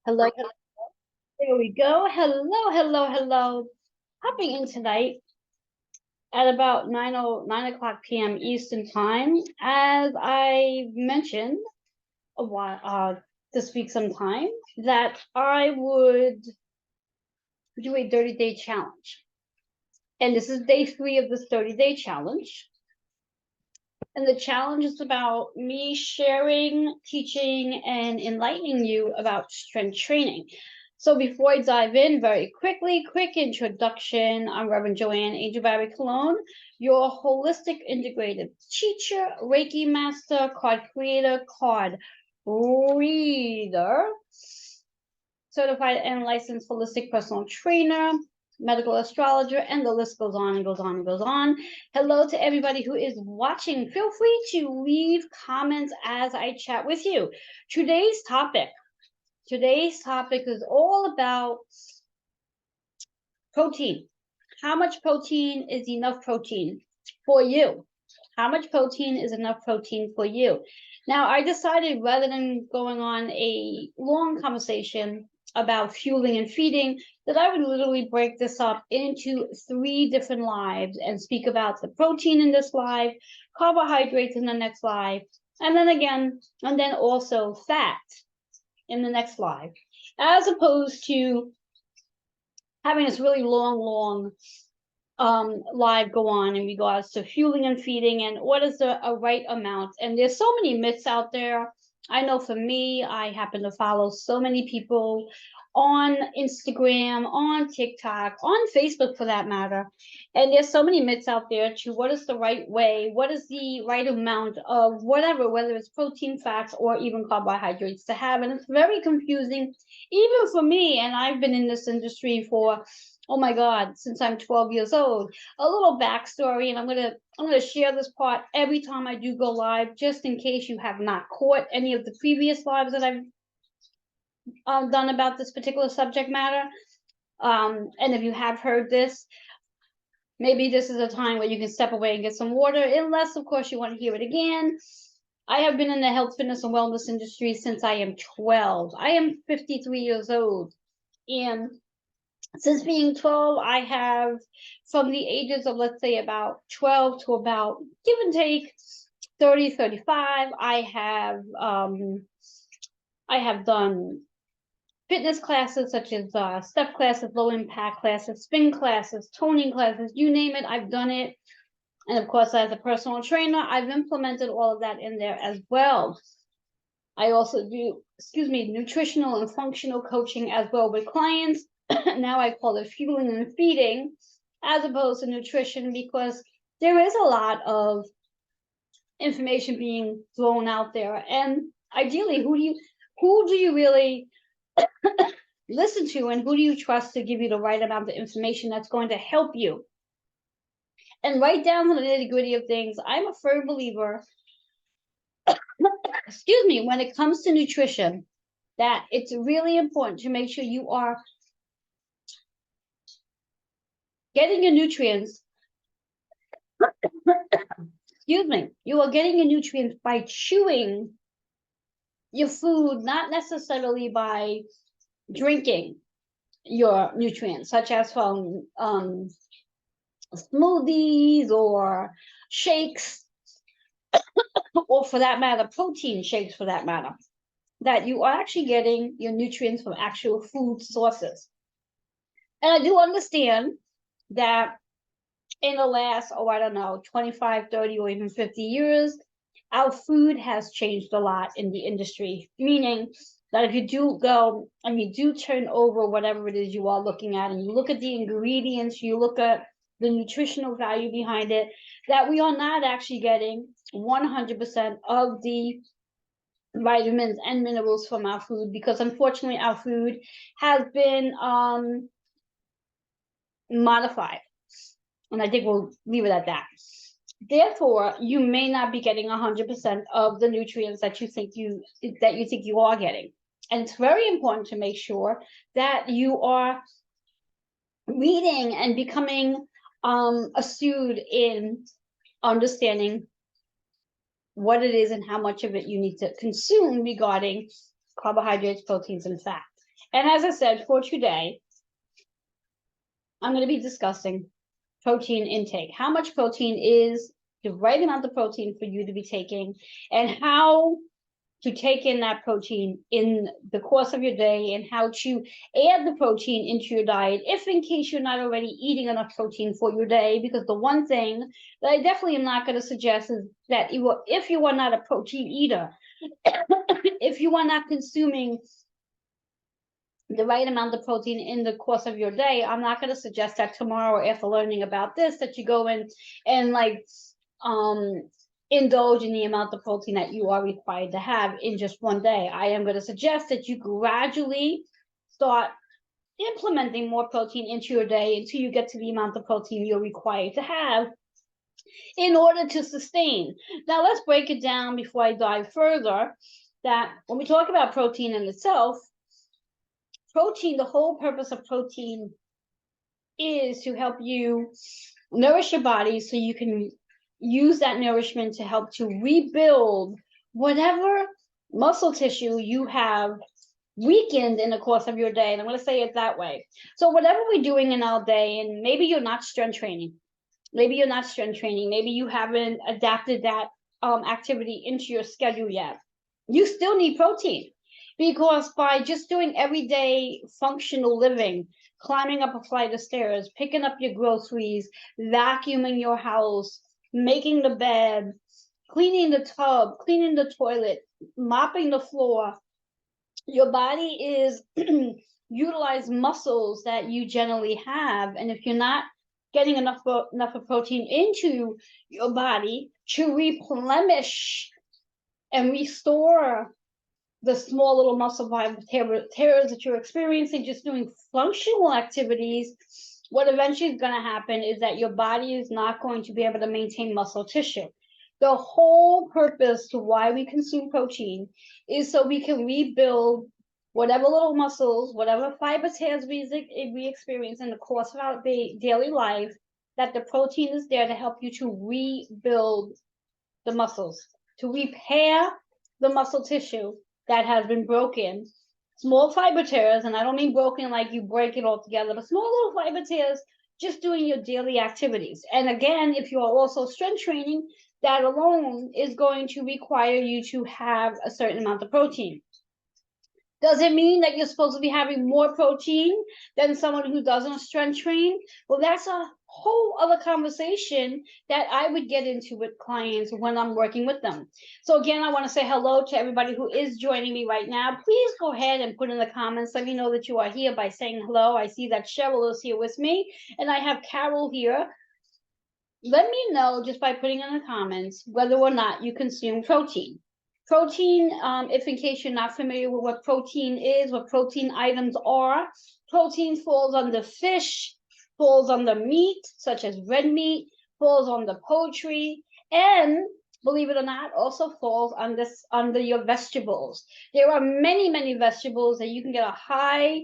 Hello, hello. There we go. Hello, hello, hello. Hopping in tonight at about 9 o'clock p.m. Eastern Time. As I mentioned a while this week sometime, that I would do a 30-day challenge. And this is day 3 of this 30-day challenge. And the challenge is about me sharing, teaching, and enlightening you about strength training. So before I dive in, very quickly, quick introduction. I'm Reverend Joanne Angel Barry Cologne, your holistic integrative teacher, Reiki master, card creator, card reader, certified and licensed holistic personal trainer, medical astrologer, and the list goes on and goes on and goes on. Hello to everybody who is watching. Feel free to leave comments as I chat with you. Today's topic is all about protein. How much protein is enough protein for you? How much protein is enough protein for you? Now, I decided rather than going on a long conversation about fueling and feeding, that I would literally break this up into 3 different lives and speak about the protein in this live, carbohydrates in the next live, and then also fat in the next live, as opposed to having this really long live go on in regards to fueling and feeding and what is a right amount. And there's so many myths out there. I know for me, I happen to follow so many people on Instagram, on TikTok, on Facebook for that matter. And there's so many myths out there to what is the right way, what is the right amount of whatever, whether it's protein, fats, or even carbohydrates to have. And it's very confusing, even for me. And I've been in this industry for, oh my God, since I'm 12 years old. A little backstory, and I'm gonna share this part every time I do go live, just in case you have not caught any of the previous lives that I've done about this particular subject matter. And if you have heard this, maybe this is a time where you can step away and get some water, unless, of course, you want to hear it again. I have been in the health, fitness, and wellness industry since I am 12. I am 53 years old. And since being 12, I have, from the ages of, let's say, about 12 to about, give and take, 30, 35, I have done fitness classes such as step classes, low impact classes, spin classes, toning classes, you name it, I've done it. And of course, as a personal trainer, I've implemented all of that in there as well. I also do, nutritional and functional coaching as well with clients. Now I call it fueling and feeding as opposed to nutrition, because there is a lot of information being thrown out there. And ideally, who do you really listen to, and who do you trust to give you the right amount of information that's going to help you? And right down to the nitty-gritty of things, I'm a firm believer, when it comes to nutrition, that it's really important to make sure you are getting your nutrients. You are getting your nutrients by chewing your food, not necessarily by drinking your nutrients, such as from smoothies or shakes, or for that matter, protein shakes for that matter, that you are actually getting your nutrients from actual food sources. And I do understand that in the last, 25, 30, or even 50 years, our food has changed a lot in the industry, meaning that if you do go and you do turn over whatever it is you are looking at, and you look at the ingredients, you look at the nutritional value behind it, that we are not actually getting 100% of the vitamins and minerals from our food, because unfortunately our food has been modified. And I think we'll leave it at that. Therefore, you may not be getting 100% of the nutrients that you think you are getting. And it's very important to make sure that you are reading and becoming astute in understanding what it is and how much of it you need to consume regarding carbohydrates, proteins, and fat. And as I said, for today, I'm going to be discussing protein intake. How much protein is the right amount of protein for you to be taking, and how to take in that protein in the course of your day, and how to add the protein into your diet if in case you're not already eating enough protein for your day. Because the one thing that I definitely am not going to suggest is that if you are not a protein eater, if you are not consuming the right amount of protein in the course of your day, I'm not going to suggest that tomorrow, after learning about this, that you go in and indulge in the amount of protein that you are required to have in just one day. I am going to suggest that you gradually start implementing more protein into your day until you get to the amount of protein you're required to have in order to sustain. Now, let's break it down before I dive further. That when we talk about protein in itself, protein, the whole purpose of protein is to help you nourish your body so you can use that nourishment to help to rebuild whatever muscle tissue you have weakened in the course of your day. And I'm going to say it that way. So whatever we're doing in our day, and maybe you're not strength training, maybe you haven't adapted that activity into your schedule yet, you still need protein. Because by just doing everyday functional living, climbing up a flight of stairs, picking up your groceries, vacuuming your house, making the bed, cleaning the tub, cleaning the toilet, mopping the floor, your body is utilize muscles that you generally have. And if you're not getting enough of protein into your body to replenish and restore the small little muscle tears that you're experiencing just doing functional activities, what eventually is going to happen is that your body is not going to be able to maintain muscle tissue. The whole purpose to why we consume protein is so we can rebuild whatever little muscles, whatever fiber tears we experience in the course of our daily life, that the protein is there to help you to rebuild the muscles, to repair the muscle tissue that has been broken. Small fiber tears, and I don't mean broken like you break it all together, but small little fiber tears just doing your daily activities. And again, if you are also strength training, that alone is going to require you to have a certain amount of protein. Does it mean that you're supposed to be having more protein than someone who doesn't strength train? Well, that's a whole other conversation that I would get into with clients when I'm working with them. So again, I want to say hello to everybody who is joining me right now. Please go ahead and put in the comments. Let me know that you are here by saying hello. I see that Cheryl is here with me, and I have Carol here. Let me know just by putting in the comments whether or not you consume protein. Protein, if in case you're not familiar with what protein is, what protein items are, protein falls under fish, falls under meat, such as red meat, falls under poultry, and believe it or not, also falls under your vegetables. There are many vegetables that you can get a high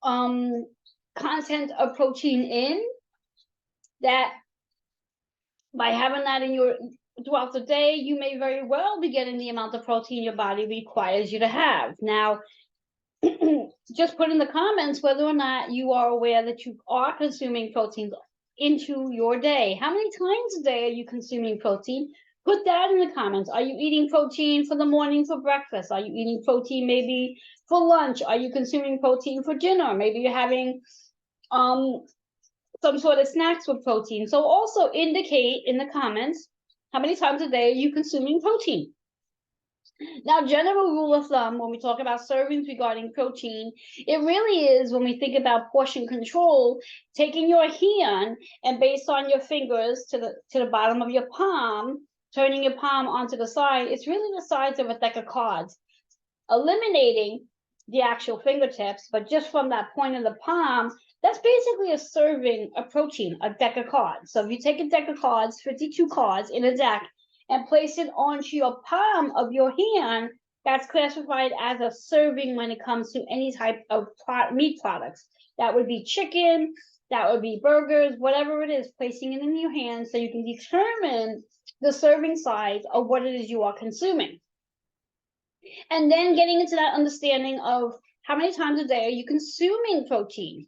content of protein in, that by having that in your throughout the day, you may very well be getting the amount of protein your body requires you to have. Now, just put in the comments whether or not you are aware that you are consuming protein into your day. How many times a day are you consuming protein? Put that in the comments. Are you eating protein for the morning for breakfast? Are you eating protein maybe for lunch? Are you consuming protein for dinner? Maybe you're having some sort of snacks with protein. So also indicate in the comments how many times a day are you consuming protein. Now, general rule of thumb, when we talk about servings regarding protein, it really is, when we think about portion control, taking your hand and based on your fingers to the bottom of your palm, turning your palm onto the side, it's really the size of a deck of cards, eliminating the actual fingertips, but just from that point of the palm, that's basically a serving of protein, a deck of cards. So if you take a deck of cards, 52 cards in a deck, and place it onto your palm of your hand, that's classified as a serving when it comes to any type of meat products. That would be chicken, that would be burgers, whatever it is, placing it in your hand so you can determine the serving size of what it is you are consuming. And then getting into that understanding of How many times a day are you consuming protein?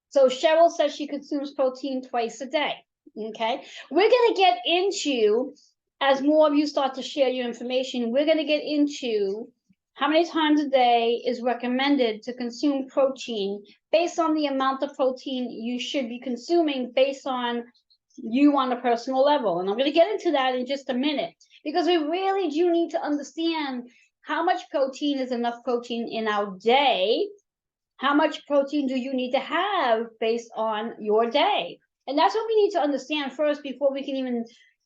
So Cheryl says she consumes protein twice a day. Okay, we're going to get into, as more of you start to share your information, we're going to get into how many times a day is recommended to consume protein based on the amount of protein you should be consuming based on you on a personal level. And I'm going to get into that in just a minute, because we really do need to understand how much protein is enough protein in our day. How much protein do you need to have based on your day? And that's what we need to understand first before we can even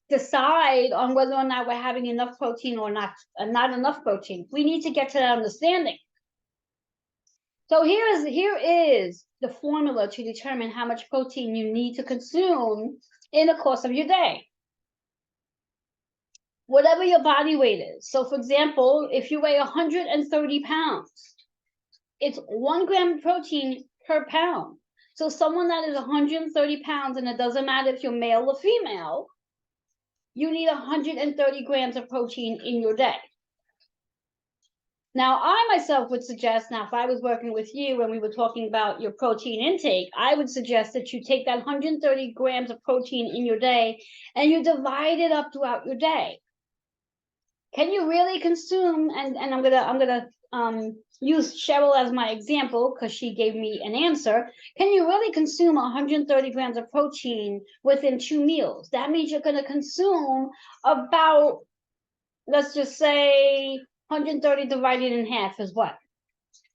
decide on whether or not we're having enough protein or not enough protein. We need to get to that understanding. So here is the formula to determine how much protein you need to consume in the course of your day. Whatever your body weight is. So for example, if you weigh 130 pounds, it's 1 gram of protein per pound. So someone that is 130 pounds, and it doesn't matter if you're male or female, you need 130 grams of protein in your day. Now, I myself would suggest, now if I was working with you and we were talking about your protein intake, I would suggest that you take that 130 grams of protein in your day and you divide it up throughout your day. Can you really consume, and I'm gonna use Cheryl as my example because she gave me an answer. Can you really consume 130 grams of protein within 2 meals? That means you're going to consume about, let's just say 130 divided in half is what?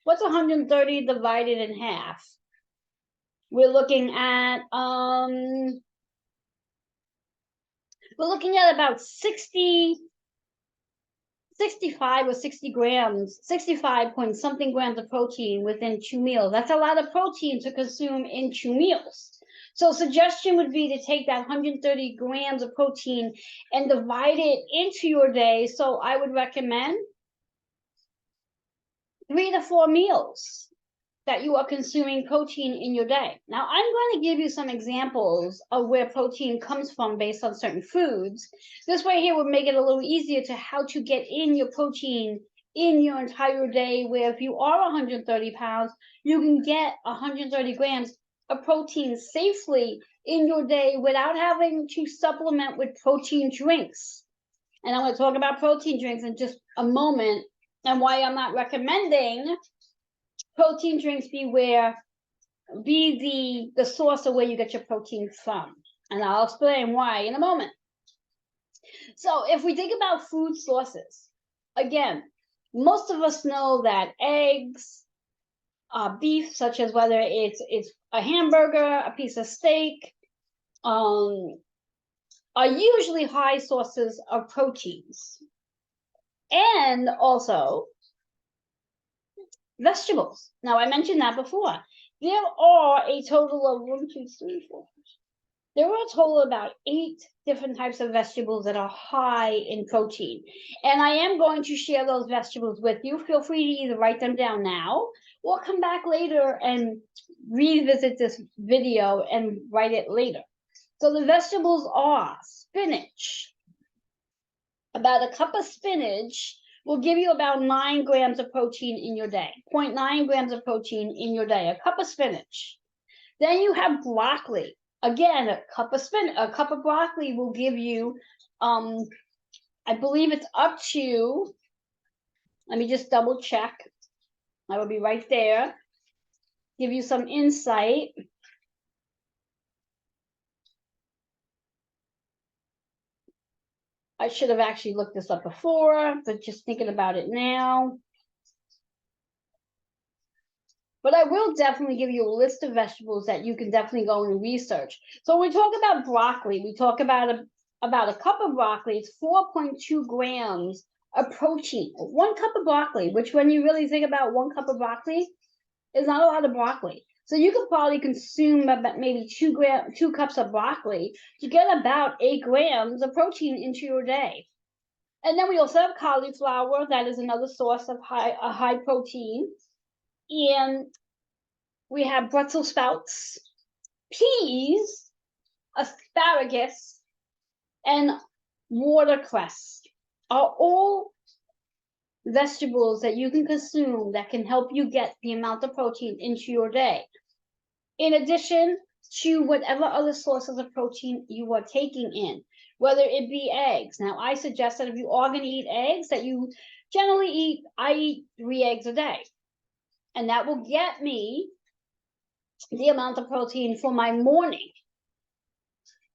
What's 130 divided in half? We're looking at about 65 or 60 grams, 65 point something grams of protein within 2 meals. That's a lot of protein to consume in 2 meals. So suggestion would be to take that 130 grams of protein and divide it into your day. So I would recommend 3 to 4 meals that you are consuming protein in your day. Now, I'm going to give you some examples of where protein comes from based on certain foods. This way here will make it a little easier to how to get in your protein in your entire day, where if you are 130 pounds, you can get 130 grams of protein safely in your day without having to supplement with protein drinks. And I'm going to talk about protein drinks in just a moment and why I'm not recommending protein drinks be the source of where you get your protein from. And I'll explain why in a moment. So if we think about food sources, again, most of us know that eggs, beef, such as whether it's a hamburger, a piece of steak, are usually high sources of proteins. And also vegetables. Now, I mentioned that before. There are a total of 1, 2, 3, 4. There are a total of about 8 different types of vegetables that are high in protein. And I am going to share those vegetables with you. Feel free to either write them down now or come back later and revisit this video and write it later. So the vegetables are spinach. About a cup of spinach will give you about 9 grams of protein in your day. 0.9 grams of protein in your day, a cup of spinach. Then you have broccoli. Again, a cup of broccoli will give you, I believe it's up to, let me just double check. I will be right there. Give you some insight. I should have actually looked this up before, but just thinking about it now. But I will definitely give you a list of vegetables that you can definitely go and research. So when we talk about broccoli, we talk about a cup of broccoli. It's 4.2 grams of protein. 1 cup of broccoli, which when you really think about 1 cup of broccoli, is not a lot of broccoli. So you could probably consume about maybe 2 cups of broccoli to get about 8 grams of protein into your day. And then we also have cauliflower. That is another source of high protein. And we have Brussels sprouts, peas, asparagus, and watercress are all vegetables that you can consume that can help you get the amount of protein into your day. In addition to whatever other sources of protein you are taking in, whether it be eggs. Now, I suggest that if you are going to eat eggs, that you generally I eat 3 eggs a day. And that will get me the amount of protein for my morning.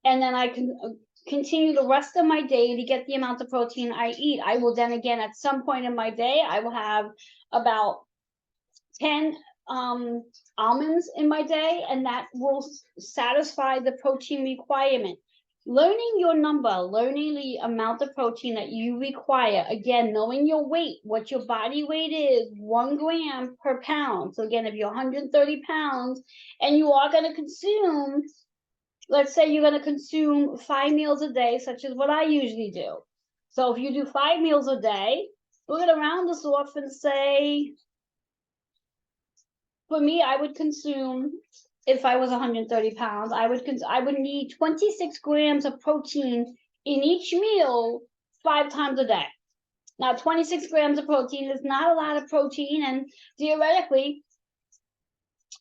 And then I can continue the rest of my day to get the amount of protein I eat. I will then again, at some point in my day, I will have about 10 almonds in my day, and that will satisfy the protein requirement. Learning your number, learning the amount of protein that you require, again, knowing your weight, what your body weight is, 1 gram per pound. So again, if you're 130 pounds and you are going to consume, let's say you're going to consume 5 meals a day, such as what I usually do. So if you do 5 meals a day, we're going to round this off and say, for me, I would consume, if I was 130 pounds, I would need 26 grams of protein in each meal 5 times a day. Now, 26 grams of protein is not a lot of protein, and theoretically,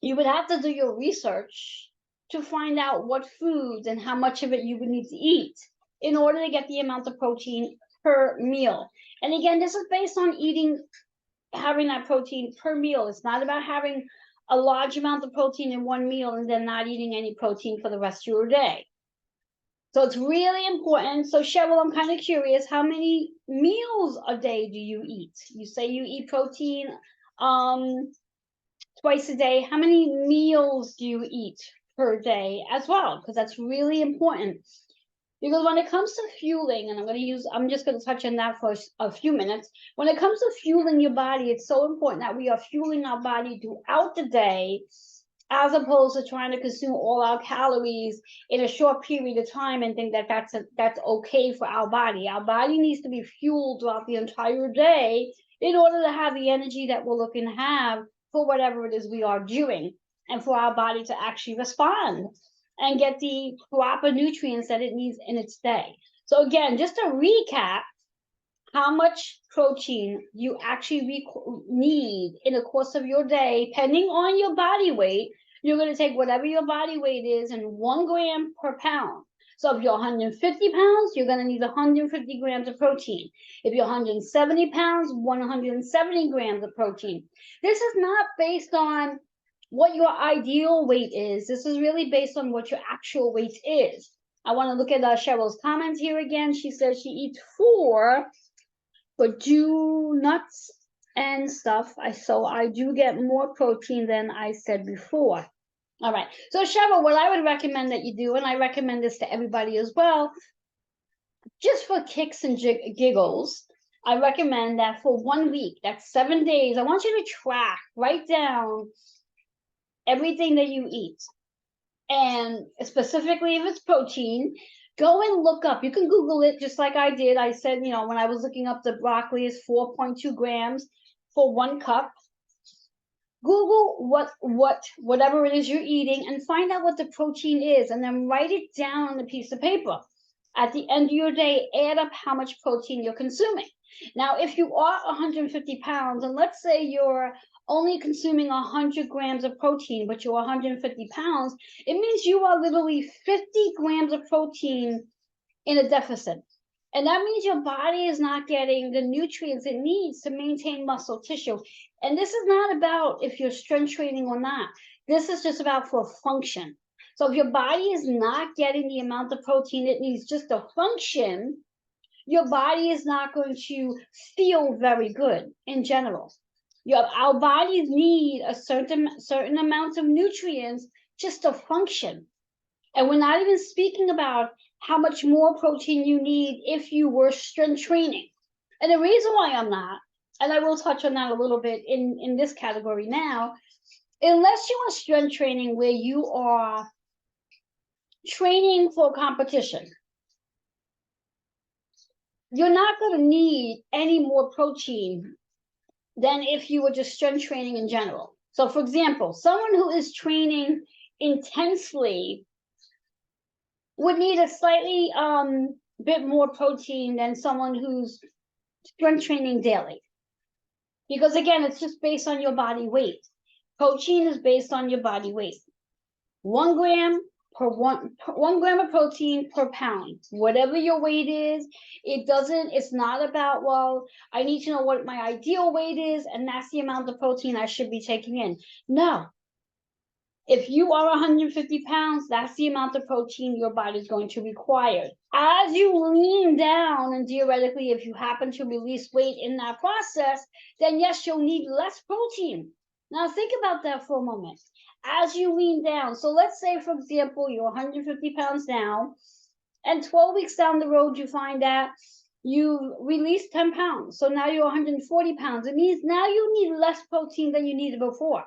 you would have to do your research to find out what foods and how much of it you would need to eat in order to get the amount of protein per meal. And again, this is based on having that protein per meal. It's not about having a large amount of protein in one meal and then not eating any protein for the rest of your day. So it's really important. So Cheryl, I'm kind of curious, how many meals a day do you eat? You say you eat protein twice a day. How many meals do you eat per day as well? Because that's really important. Because when it comes to fueling, and I'm just going to touch on that for a few minutes. When it comes to fueling your body, it's so important that we are fueling our body throughout the day, as opposed to trying to consume all our calories in a short period of time and think that that's okay for our body. Our body needs to be fueled throughout the entire day in order to have the energy that we're looking to have for whatever it is we are doing, and for our body to actually respond and get the proper nutrients that it needs in its day. So again, just to recap, how much protein you actually need in the course of your day, depending on your body weight. You're going to take whatever your body weight is in 1 gram per pound. So if you're 150 pounds, you're going to need 150 grams of protein. If you're 170 pounds, 170 grams of protein. This is not based on what your ideal weight is. This is really based on what your actual weight is. I want to look at Cheryl's comments here again. She says she eats 4, but do nuts and stuff. So I do get more protein than I said before. All right. So Cheryl, what I would recommend that you do, and I recommend this to everybody as well, just for kicks and giggles, I recommend that for 1 week, that's 7 days, I want you to write down everything that you eat. And specifically if it's protein, go and look up. You can Google it just like I did. I said, when I was looking up, the broccoli is 4.2 grams for 1 cup. Google whatever it is you're eating and find out what the protein is, and then write it down on a piece of paper. At the end of your day, add up how much protein you're consuming. Now, if you are 150 pounds, and let's say you're only consuming 100 grams of protein, but you're 150 pounds, it means you are literally 50 grams of protein in a deficit. And that means your body is not getting the nutrients it needs to maintain muscle tissue. And this is not about if you're strength training or not. This is just about for function. So if your body is not getting the amount of protein it needs just to function, your body is not going to feel very good in general. Our bodies need a certain amount of nutrients just to function. And we're not even speaking about how much more protein you need if you were strength training. And the reason why I'm not, and I will touch on that a little bit in this category now, unless you are strength training where you are training for competition, you're not going to need any more protein than if you were just strength training in general. So for example, someone who is training intensely would need a slightly bit more protein than someone who's strength training daily. Because again, it's just based on your body weight. Protein is based on your body weight. 1 gram per 1 gram of protein per pound. Whatever your weight is, it's not about, well, I need to know what my ideal weight is, and that's the amount of protein I should be taking in. No. If you are 150 pounds, that's the amount of protein your body is going to require. As you lean down, and theoretically, if you happen to release weight in that process, then yes, you'll need less protein. Now think about that for a moment. As you lean down, so let's say, for example, you're 150 pounds now, and 12 weeks down the road, you find that you released 10 pounds. So now you're 140 pounds. It means now you need less protein than you needed before,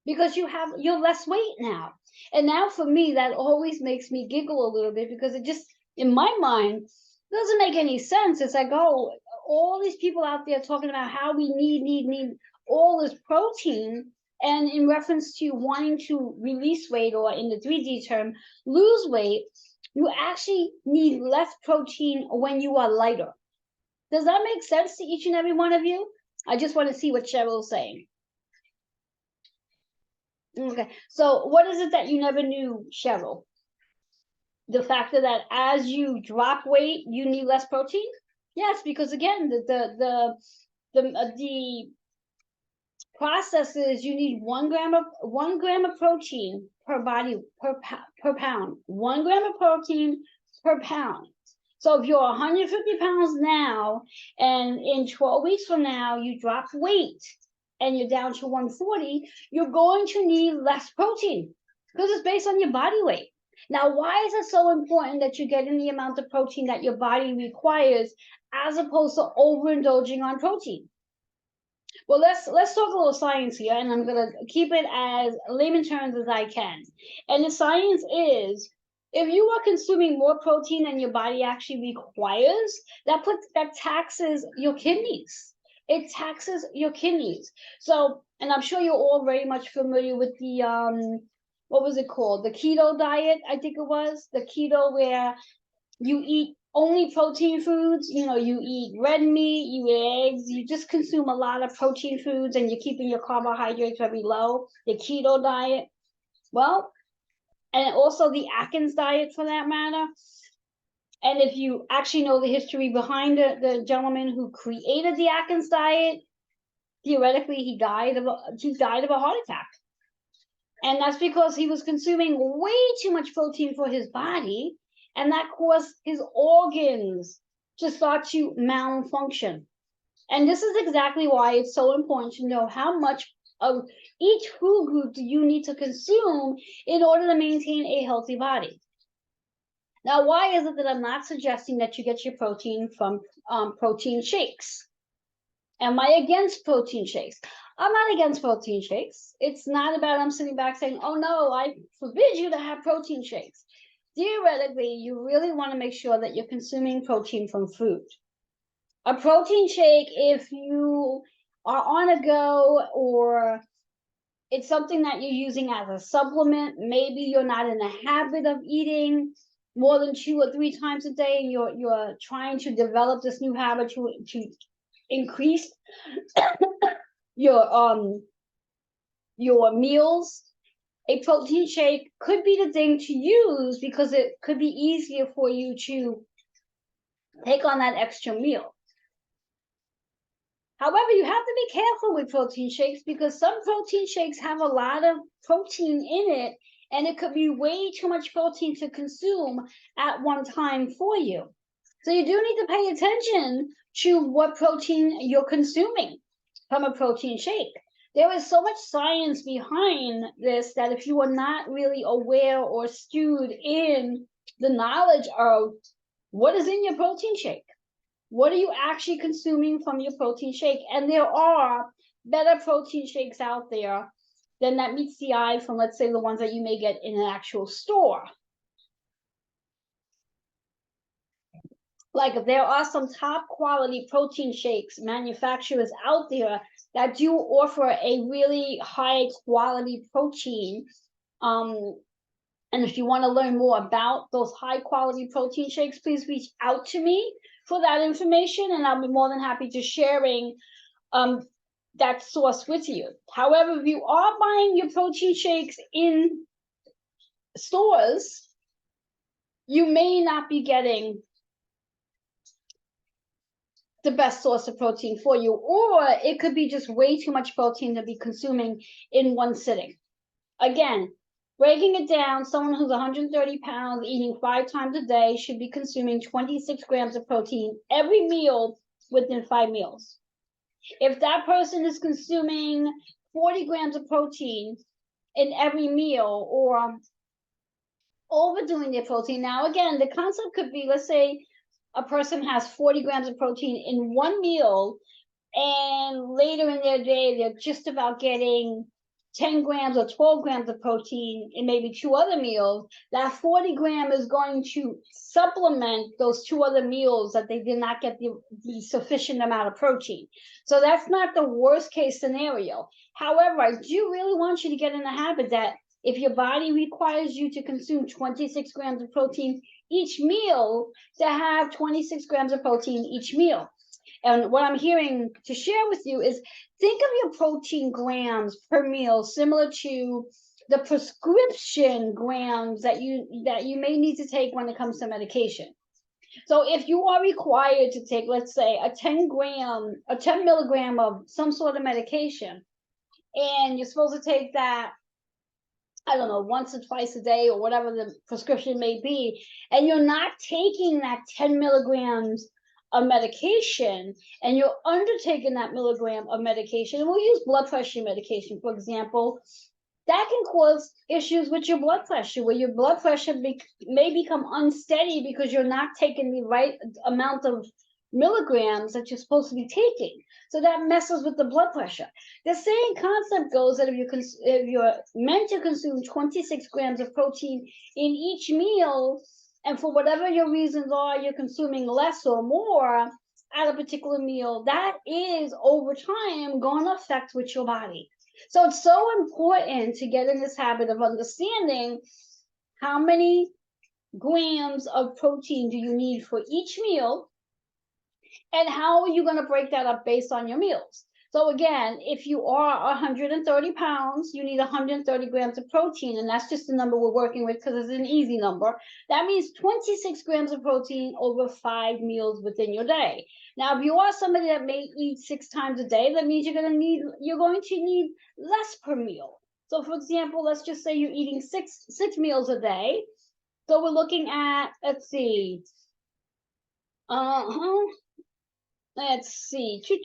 because you're less weight now. And now for me, that always makes me giggle a little bit, because it just, in my mind, doesn't make any sense. It's like, oh, all these people out there talking about how we need all this protein, and in reference to wanting to release weight, or in the 3D term, lose weight, you actually need less protein when you are lighter. Does that make sense to each and every one of you? I just want to see what Cheryl's saying. Okay, so what is it that you never knew, Cheryl? The fact that as you drop weight, you need less protein? Yes, because again, the process is you need 1 gram of protein per pound. 1 gram of protein per pound. So if you're 150 pounds now, and in 12 weeks from now you drop weight, and you're down to 140, you're going to need less protein, because it's based on your body weight. Now, why is it so important that you get in the amount of protein that your body requires, as opposed to overindulging on protein? Well, let's talk a little science here, and I'm going to keep it as layman terms as I can. And the science is, if you are consuming more protein than your body actually requires, that taxes your kidneys. It taxes your kidneys. So, and I'm sure you're all very much familiar with the what was it called? The keto diet, I think it was. The keto, where you eat only protein foods. You know, you eat red meat, you eat eggs, you just consume a lot of protein foods, and you're keeping your carbohydrates very low. The keto diet. Well, and also the Atkins diet, for that matter. And if you actually know the history behind the gentleman who created the Atkins diet, theoretically he died of a heart attack. And that's because he was consuming way too much protein for his body, and that caused his organs to start to malfunction. And this is exactly why it's so important to know how much of each food group do you need to consume in order to maintain a healthy body. Now, why is it that I'm not suggesting that you get your protein from protein shakes? Am I against protein shakes? I'm not against protein shakes. It's not about I'm sitting back saying, oh no, I forbid you to have protein shakes. Theoretically, you really want to make sure that you're consuming protein from food. A protein shake, if you are on a go, or it's something that you're using as a supplement, maybe you're not in the habit of eating more than 2 or 3 times a day, and you're trying to develop this new habit to increase your meals, a protein shake could be the thing to use, because it could be easier for you to take on that extra meal. However, you have to be careful with protein shakes, because some protein shakes have a lot of protein in it, and it could be way too much protein to consume at one time for you. So you do need to pay attention to what protein you're consuming from a protein shake. There is so much science behind this that if you are not really aware or stewed in the knowledge of what is in your protein shake, what are you actually consuming from your protein shake? And there are better protein shakes out there than that meets the eye from, let's say, the ones that you may get in an actual store. Like, there are some top quality protein shakes manufacturers out there that do offer a really high quality protein. And if you want to learn more about those high quality protein shakes, please reach out to me for that information, and I'll be more than happy to sharing that source with you. However, if you are buying your protein shakes in stores, you may not be getting the best source of protein for you, or it could be just way too much protein to be consuming in one sitting. Again, breaking it down, someone who's 130 pounds, eating 5 times a day, should be consuming 26 grams of protein every meal within 5 meals. If that person is consuming 40 grams of protein in every meal, or overdoing their protein. Now, again, the concept could be, let's say a person has 40 grams of protein in one meal, and later in their day, they're just about getting 10 grams or 12 grams of protein in maybe 2 other meals. That 40 gram is going to supplement those 2 other meals that they did not get the sufficient amount of protein. So that's not the worst case scenario. However, I do really want you to get in the habit that if your body requires you to consume 26 grams of protein each meal, to have 26 grams of protein each meal. And what I'm hearing to share with you is, think of your protein grams per meal similar to the prescription grams that you may need to take when it comes to medication. So if you are required to take, let's say, a 10 milligram of some sort of medication, and you're supposed to take that, I don't know, once or twice a day or whatever the prescription may be, and you're not taking that 10 milligrams of medication, and you're undertaking that milligram of medication, and we'll use blood pressure medication, for example, that can cause issues with your blood pressure, where your blood pressure may become unsteady because you're not taking the right amount of milligrams that you're supposed to be taking. So that messes with the blood pressure. The same concept goes that if you're meant to consume 26 grams of protein in each meal, and for whatever your reasons are, you're consuming less or more at a particular meal, that is over time going to affect with your body. So it's so important to get in this habit of understanding how many grams of protein do you need for each meal, and how are you going to break that up based on your meals. So again, if you are 130 pounds, you need 130 grams of protein, and that's just the number we're working with because it's an easy number. That means 26 grams of protein over 5 meals within your day. Now, if you are somebody that may eat 6 times a day, that means you're going to need less per meal. So for example, let's just say you're eating six meals a day. So we're looking at, let's see, let's see, so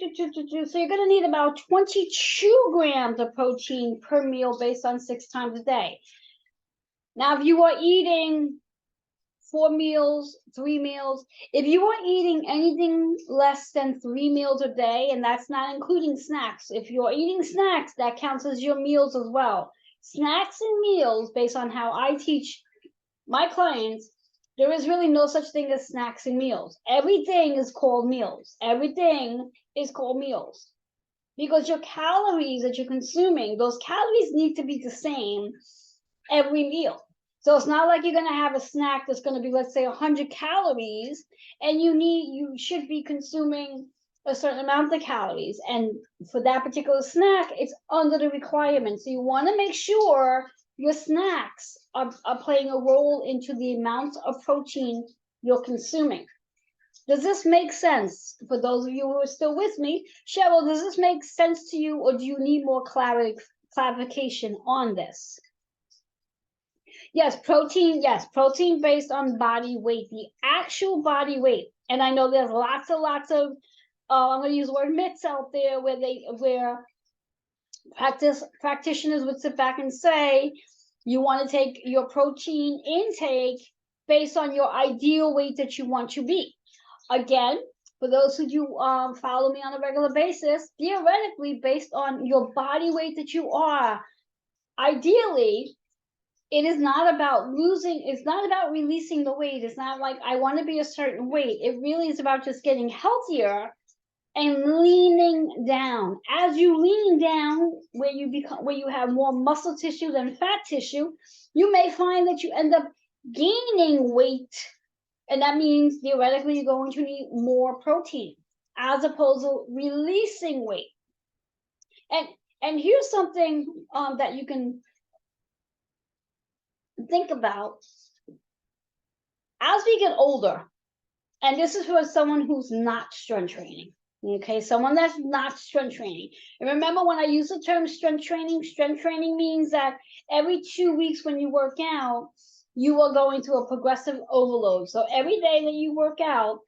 you're going to need about 22 grams of protein per meal based on 6 times a day. Now, if you are eating 4 meals, 3 meals, if you are eating anything less than 3 meals a day, and that's not including snacks, if you're eating snacks, that counts as your meals as well. Snacks and meals, based on how I teach my clients, there is really no such thing as snacks and meals. Everything is called meals. Everything is called meals. Because your calories that you're consuming, those calories need to be the same every meal. So it's not like you're going to have a snack that's going to be, let's say, 100 calories, and you should be consuming a certain amount of calories. And for that particular snack, it's under the requirement. So you want to make sure your snacks are playing a role into the amount of protein you're consuming. Does this make sense? For those of you who are still with me, Cheryl, does this make sense to you, or do you need more clarification on this? Yes, protein based on body weight, the actual body weight. And I know there's lots of I'm going to use the word myths out there where practitioners would sit back and say, you want to take your protein intake based on your ideal weight that you want to be. Again, for those who do follow me on a regular basis, theoretically, based on your body weight that you are, ideally, it is not about it's not about releasing the weight. It's not like I want to be a certain weight. It really is about just getting healthier and leaning down. As you lean down, where you have more muscle tissue than fat tissue, you may find that you end up gaining weight, and that means theoretically you're going to need more protein as opposed to releasing weight. And here's something that you can think about as we get older. And this is for someone who's not strength training. Okay, someone that's not strength training. And remember, when I use the term strength training means that every 2 weeks when you work out, you are going through a progressive overload. So every day that you work out,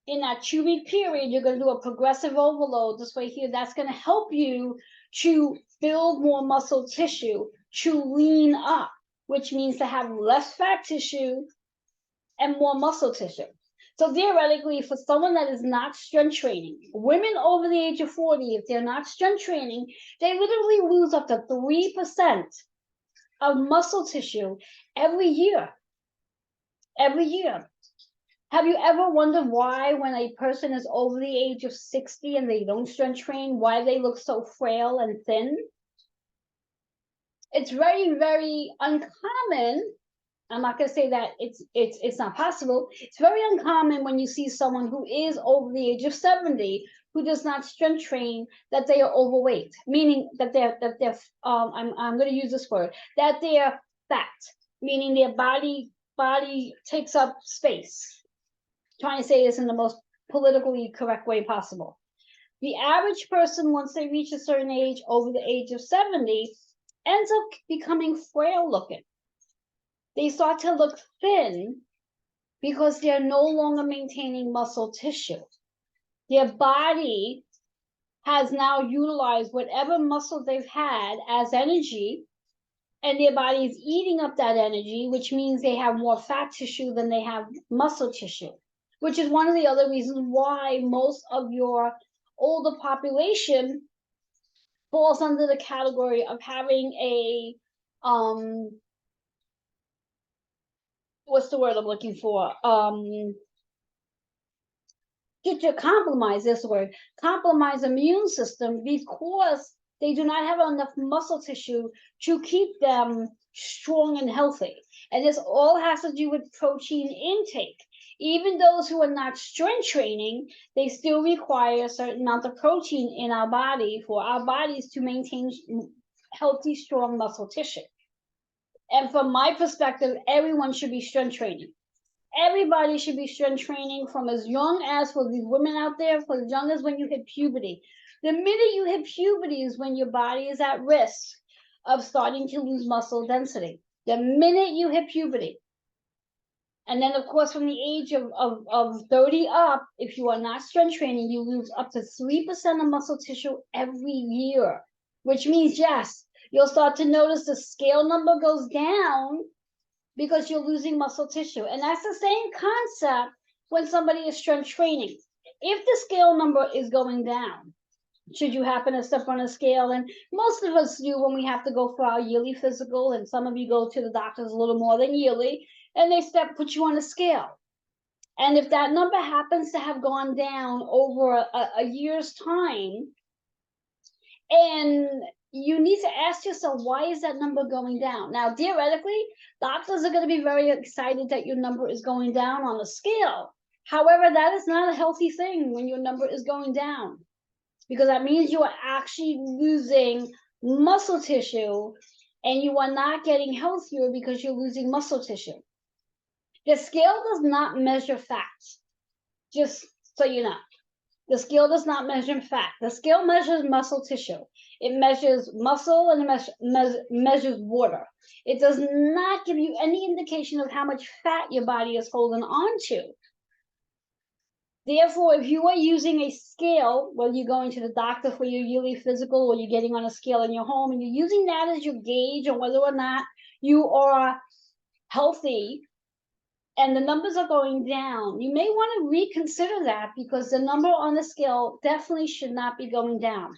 in that 2-week period, you're going to do a progressive overload. This way here, that's going to help you to build more muscle tissue, to lean up, which means to have less fat tissue and more muscle tissue. So theoretically, for someone that is not strength training, women over the age of 40, if they're not strength training, they literally lose up to 3% of muscle tissue every year. Every year. Have you ever wondered why, when a person is over the age of 60 and they don't strength train, why they look so frail and thin? It's very, very uncommon. I'm not going to say that it's not possible. It's very uncommon when you see someone who is over the age of 70 who does not strength train, that they are overweight, meaning that they're I'm going to use this word, that they're fat, meaning their body takes up space. I'm trying to say this in the most politically correct way possible. The average person, once they reach a certain age, over the age of 70, ends up becoming frail looking. They start to look thin because they're no longer maintaining muscle tissue. Their body has now utilized whatever muscle they've had as energy, and their body is eating up that energy, which means they have more fat tissue than they have muscle tissue, which is one of the other reasons why most of your older population falls under the category of having a what's the word I'm looking for? To compromise this word, compromise immune system, because they do not have enough muscle tissue to keep them strong and healthy. And this all has to do with protein intake. Even those who are not strength training, they still require a certain amount of protein in our body for our bodies to maintain healthy, strong muscle tissue. And from my perspective, everyone should be strength training. Everybody should be strength training from as young as, for these women out there, for as young as when you hit puberty. The minute you hit puberty is when your body is at risk of starting to lose muscle density. The minute you hit puberty. And then, of course, from the age of 30 up, if you are not strength training, you lose up to 3% of muscle tissue every year, which means, yes, you'll start to notice the scale number goes down because you're losing muscle tissue. And that's the same concept when somebody is strength training. If the scale number is going down, should you happen to step on a scale, and most of us do when we have to go for our yearly physical, and some of you go to the doctors a little more than yearly, and they put you on a scale. And if that number happens to have gone down over a year's time, and you need to ask yourself, why is that number going down? Now, theoretically, doctors are going to be very excited that your number is going down on a scale. However, that is not a healthy thing when your number is going down, because that means you are actually losing muscle tissue, and you are not getting healthier because you're losing muscle tissue. The scale does not measure fat, just so you know. The scale does not measure fat. The scale measures muscle tissue. It measures muscle, and it measures water. It does not give you any indication of how much fat your body is holding on to. Therefore, if you are using a scale, whether you're going to the doctor for your yearly physical or you're getting on a scale in your home, and you're using that as your gauge on whether or not you are healthy, and the numbers are going down, you may want to reconsider that, because the number on the scale definitely should not be going down.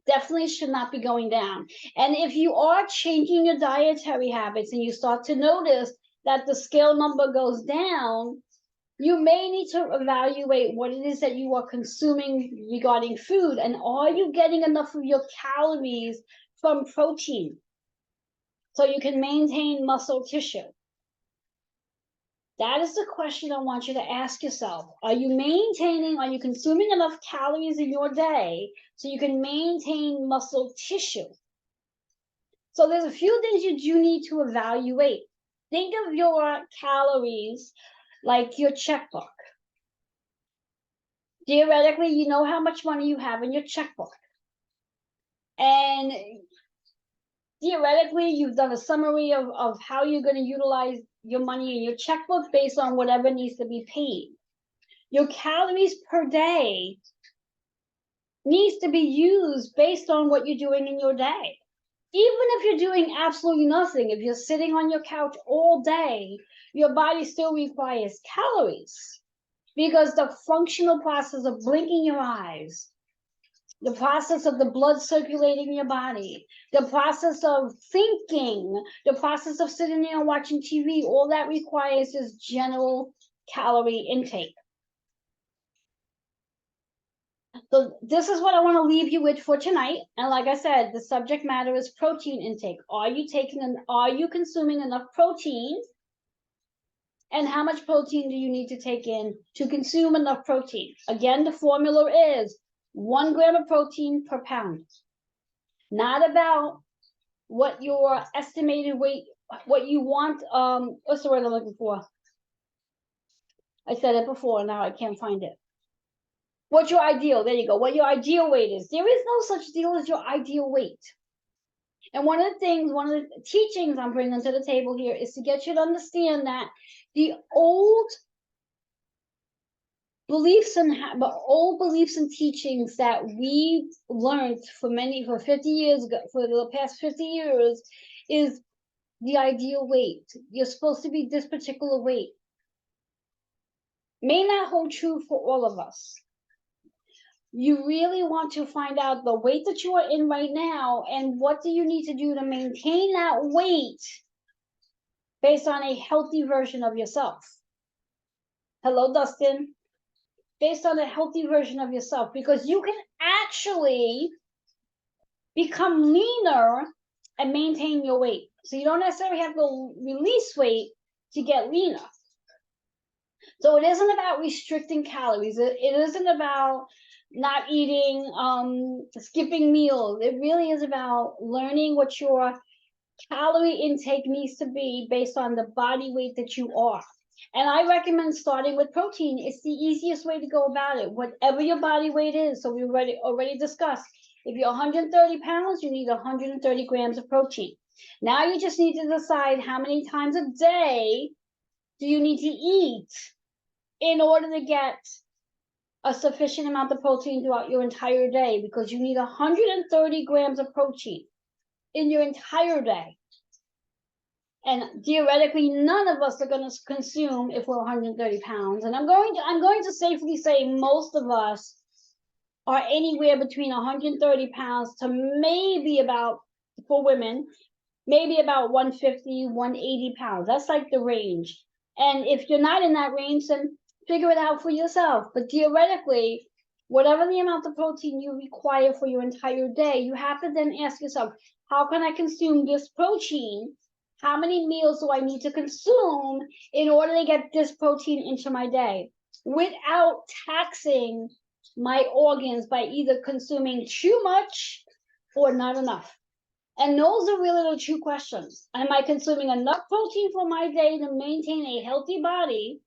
Definitely should not be going down. And if you are changing your dietary habits and you start to notice that the scale number goes down, you may need to evaluate what it is that you are consuming regarding food, and are you getting enough of your calories from protein so you can maintain muscle tissue. That is the question I want you to ask yourself. Are you consuming enough calories in your day so you can maintain muscle tissue? So there's a few things you do need to evaluate. Think of your calories like your checkbook. Theoretically, you know how much money you have in your checkbook. And theoretically, you've done a summary of how you're going to utilize your money in your checkbook based on whatever needs to be paid. Your calories per day needs to be used based on what you're doing in your day. Even if you're doing absolutely nothing, if you're sitting on your couch all day, your body still requires calories because the functional process of blinking your eyes, the process of the blood circulating in your body, the process of thinking, the process of sitting there and watching TV, all that requires is general calorie intake. So this is what I want to leave you with for tonight. And like I said, the subject matter is protein intake. Are you consuming enough protein? And how much protein do you need to take in to consume enough protein? Again, the formula is 1 gram of protein per pound. Not about what your estimated weight, what you want, what's the word I'm looking for? I said it before, now I can't find it. What's your ideal? There you go. What your ideal weight is. There is no such deal as your ideal weight. And one of the teachings I'm bringing to the table here is to get you to understand that the old beliefs and teachings that we learned for 50 years ago, for the past 50 years, is the ideal weight. You're supposed to be this particular weight. May not hold true for all of us. You really want to find out the weight that you are in right now and what do you need to do to maintain that weight based on a healthy version of yourself. Hello, Dustin. Based on a healthy version of yourself, because you can actually become leaner and maintain your weight. So you don't necessarily have to release weight to get leaner. So it isn't about restricting calories. It isn't about not eating, skipping meals. It really is about learning what your calorie intake needs to be based on the body weight that you are. And I recommend starting with protein. It's the easiest way to go about it. Whatever your body weight is. So we already discussed. If you're 130 pounds, you need 130 grams of protein. Now you just need to decide how many times a day do you need to eat in order to get a sufficient amount of protein throughout your entire day, because you need 130 grams of protein in your entire day. And theoretically, none of us are going to consume if we're 130 pounds. And I'm going to safely say most of us are anywhere between 130 pounds to maybe about, for women, maybe about 150, 180 pounds. That's like the range. And if you're not in that range, then figure it out for yourself. But theoretically, whatever the amount of protein you require for your entire day, you have to then ask yourself, how can I consume this protein? How many meals do I need to consume in order to get this protein into my day without taxing my organs by either consuming too much or not enough? And those are really the two questions. Am I consuming enough protein for my day to maintain a healthy body?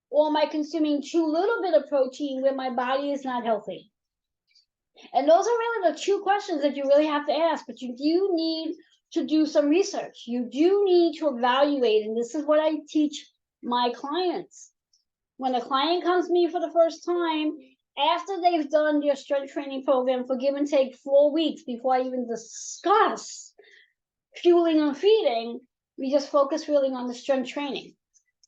Or am I consuming too little bit of protein where my body is not healthy? And those are really the two questions that you really have to ask, but you do need to do some research. You do need to evaluate, and this is what I teach my clients. When a client comes to me for the first time, after they've done their strength training program for give and take 4 weeks, before I even discuss fueling and feeding, we just focus really on the strength training.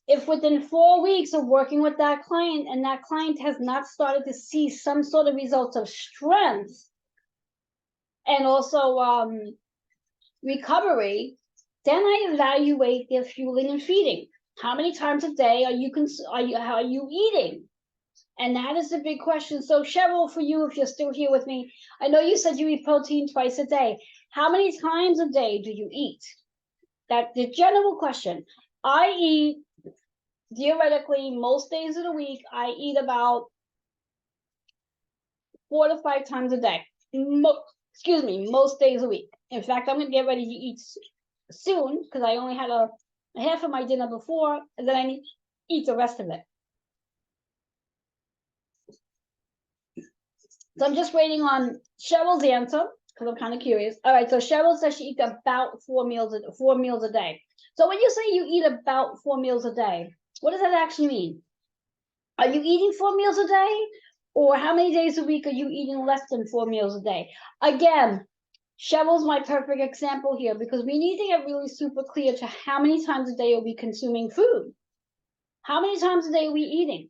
If within 4 weeks of working with that client and that client has not started to see some sort of results of strength and also recovery, then I evaluate their fueling and feeding. How many times a day are you eating? And that is the big question. So Cheryl, for you, if you're still here with me, I know you said you eat protein twice a day. How many times a day do you eat? That's the general question. I eat theoretically, most days of the week, I eat about 4 to 5 times a day. Excuse me, most days a week. In fact, I'm gonna get ready to eat soon because I only had a half of my dinner before, and then I need to eat the rest of it. So I'm just waiting on Cheryl's answer because I'm kind of curious. All right, so Cheryl says she eats about 4 meals a day. So when you say you eat about 4 meals a day, what does that actually mean? Are you eating 4 meals a day? Or how many days a week are you eating less than 4 meals a day? Again, Cheryl's my perfect example here because we need to get really super clear to how many times a day are we consuming food? How many times a day are we eating?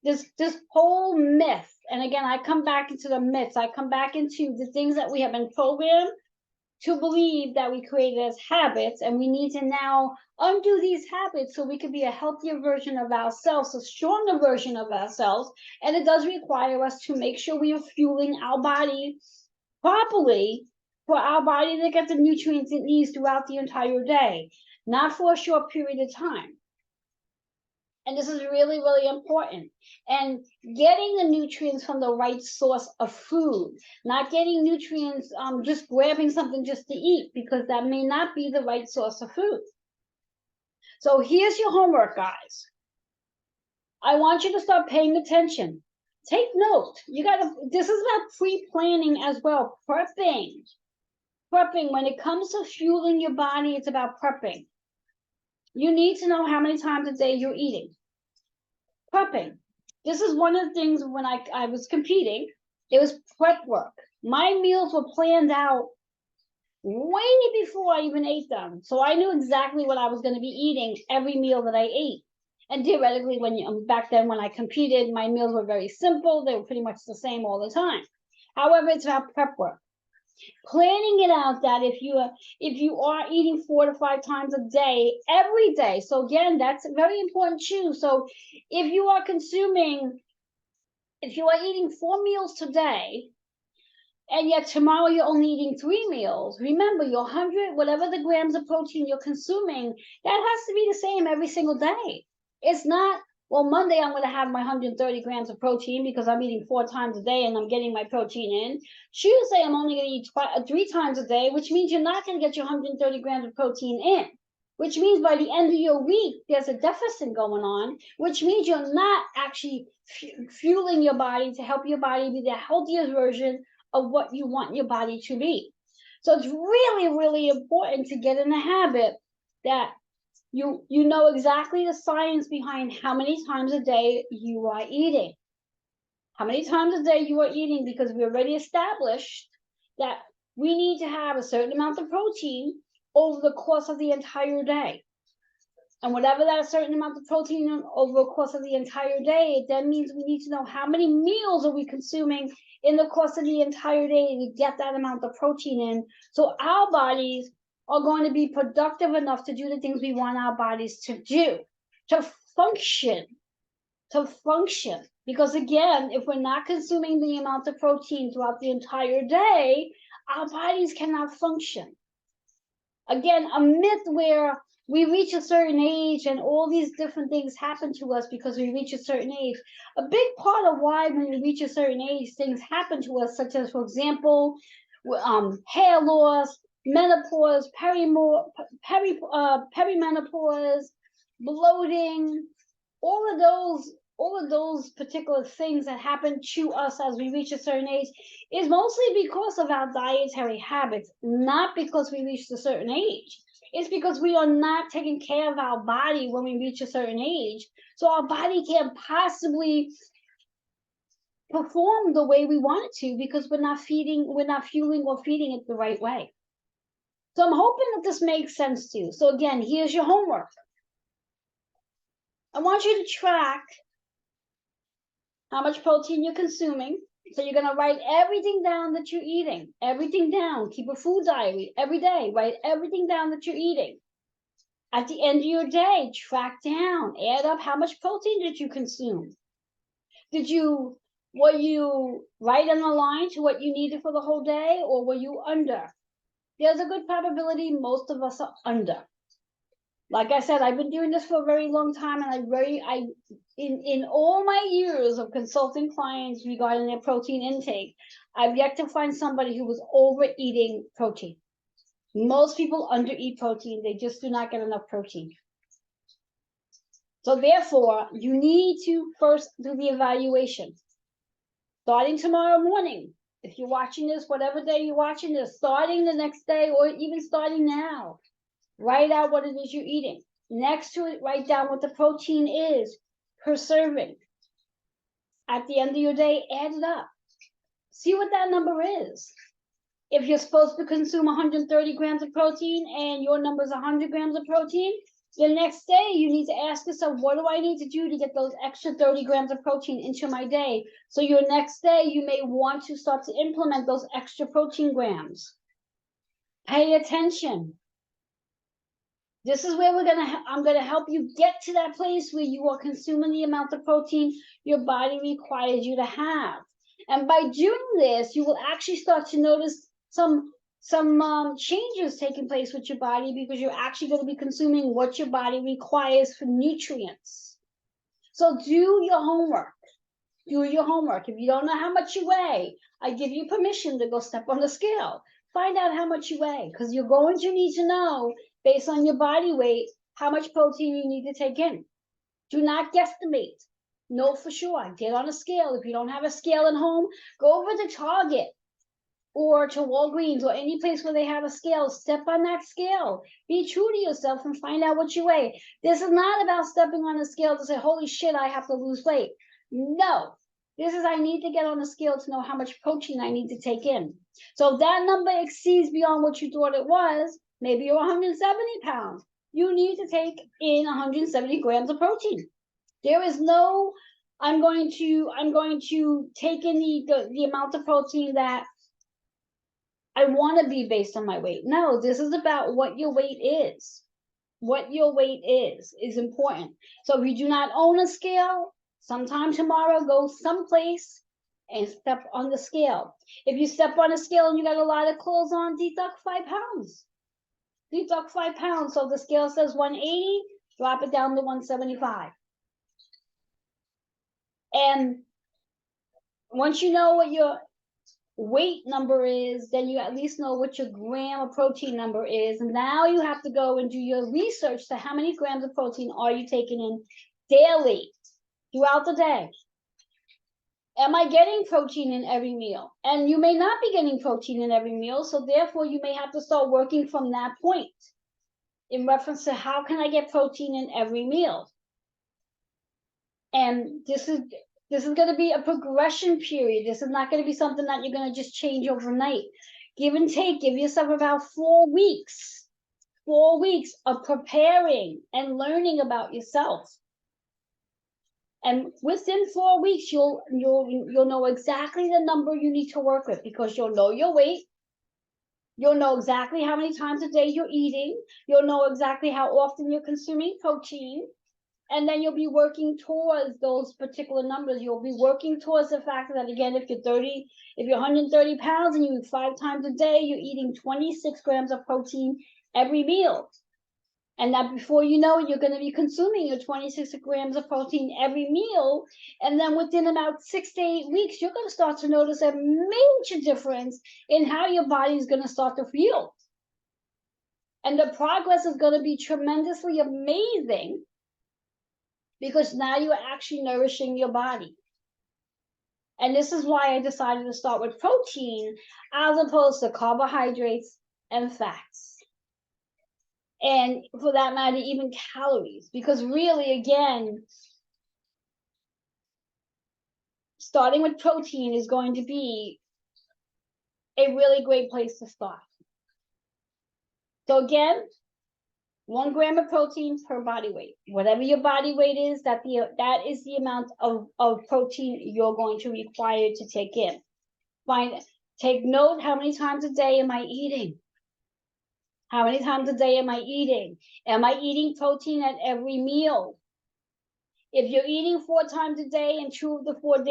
This whole myth, and again, I come back into the myths, I come back into the things that we have been programmed to believe that we created as habits, and we need to now undo these habits so we can be a healthier version of ourselves, a stronger version of ourselves. And it does require us to make sure we are fueling our body properly for our body to get the nutrients it needs throughout the entire day, not for a short period of time. And this is really, really important. And getting the nutrients from the right source of food, not getting nutrients, just grabbing something just to eat, because that may not be the right source of food. So here's your homework, guys. I want you to start paying attention. Take note. This is about pre-planning as well, prepping. Prepping, when it comes to fueling your body, it's about prepping. You need to know how many times a day you're eating. Prepping. This is one of the things when I was competing, it was prep work. My meals were planned out way before I even ate them. So I knew exactly what I was going to be eating every meal that I ate. And theoretically, back then when I competed, my meals were very simple. They were pretty much the same all the time. However, it's about prep work. Planning it out that if you are eating 4 to 5 times a day, every day. So again, that's very important too. So if you are eating 4 meals today, and yet tomorrow you're only eating 3 meals, remember your 100, whatever the grams of protein you're consuming, that has to be the same every single day. It's not, well, Monday I'm going to have my 130 grams of protein because I'm eating 4 times a day and I'm getting my protein in. Tuesday I'm only going to eat 3 times a day, which means you're not going to get your 130 grams of protein in. Which means by the end of your week, there's a deficit going on, which means you're not actually fueling your body to help your body be the healthiest version of what you want your body to be. So it's really, really important to get in the habit that you know exactly the science behind how many times a day you are eating. How many times a day you are eating, because we already established that we need to have a certain amount of protein over the course of the entire day. And whatever that certain amount of protein over the course of the entire day, it then means we need to know how many meals are we consuming in the course of the entire day to get that amount of protein in. So our bodies are going to be productive enough to do the things we want our bodies to do, to function. Because again, if we're not consuming the amount of protein throughout the entire day, our bodies cannot function. Again, a myth where we reach a certain age and all these different things happen to us because we reach a certain age. A big part of why when we reach a certain age, things happen to us, such as, for example, hair loss, menopause, perimenopause, bloating, all of those particular things that happen to us as we reach a certain age is mostly because of our dietary habits, not because we reached a certain age. It's because we are not taking care of our body when we reach a certain age. So our body can't possibly perform the way we want it to because we're not fueling or feeding it the right way. So I'm hoping that this makes sense to you. So again, here's your homework. I want you to track how much protein you're consuming. So you're going to write everything down that you're eating, everything down. Keep a food diary every day. Write everything down that you're eating. At the end of your day, track down, add up how much protein did you consume. Were you right on the line to what you needed for the whole day, or were you under? There's a good probability most of us are under. Like I said, I've been doing this for a very long time, and in all my years of consulting clients regarding their protein intake, I've yet to find somebody who was overeating protein. Most people undereat protein. They just do not get enough protein. So therefore, you need to first do the evaluation. Starting tomorrow morning, if you're watching this, whatever day you're watching this, starting the next day, or even starting now, write out what it is you're eating. Next to it, write down what the protein is per serving. At the end of your day, add it up. See what that number is. If you're supposed to consume 130 grams of protein and your number is 100 grams of protein, the next day you need to ask yourself, what do I need to do to get those extra 30 grams of protein into my day? So your next day, you may want to start to implement those extra protein grams. Pay attention. This is where I'm gonna help you get to that place where you are consuming the amount of protein your body requires you to have. And by doing this, you will actually start to notice some changes taking place with your body, because you're actually going to be consuming what your body requires for nutrients. So do your homework. Do your homework. If you don't know how much you weigh, I give you permission to go step on the scale. Find out how much you weigh, because you're going to need to know, based on your body weight, how much protein you need to take in. Do not guesstimate. Know for sure. Get on a scale. If you don't have a scale at home, go over to Target or to Walgreens or any place where they have a scale. Step on that scale. Be true to yourself and find out what you weigh. This is not about stepping on a scale to say, holy shit, I have to lose weight. No. This is, I need to get on a scale to know how much protein I need to take in. So if that number exceeds beyond what you thought it was, maybe you're 170 pounds. You need to take in 170 grams of protein. There is no, I'm going to take in the amount of protein that I want to be based on my weight. No, this is about what your weight is. What your weight is important. So if you do not own a scale, sometime tomorrow, go someplace and step on the scale. If you step on a scale and you got a lot of clothes on, deduct 5 pounds. Deduct 5 pounds. So the scale says 180, drop it down to 175. And once you know what your weight number is, then you at least know what your gram of protein number is. And now you have to go and do your research to how many grams of protein are you taking in daily throughout the day. Am I getting protein in every meal? And you may not be getting protein in every meal, so therefore you may have to start working from that point in reference to how can I get protein in every meal. And this is going to be a progression period. This is not going to be something that you're going to just change overnight. Give and take. Give yourself about 4 weeks. 4 weeks of preparing and learning about yourself. And within 4 weeks, you'll know exactly the number you need to work with, because you'll know your weight. You'll know exactly how many times a day you're eating. You'll know exactly how often you're consuming protein. And then you'll be working towards those particular numbers. You'll be working towards the fact that, again, if you're 130 pounds and you eat 5 times a day, you're eating 26 grams of protein every meal. And that before you know it, you're going to be consuming your 26 grams of protein every meal. And then within about 6 to 8 weeks, you're going to start to notice a major difference in how your body is going to start to feel. And the progress is going to be tremendously amazing, because now you're actually nourishing your body. And this is why I decided to start with protein as opposed to carbohydrates and fats. And for that matter, even calories. Because really, again, starting with protein is going to be a really great place to start. So again, 1 gram of protein per body weight. Whatever your body weight is, that is the amount of protein you're going to require to take in. Take note, how many times a day am I eating? How many times a day am I eating? Am I eating protein at every meal? If you're eating 4 times a day and 2 of the 4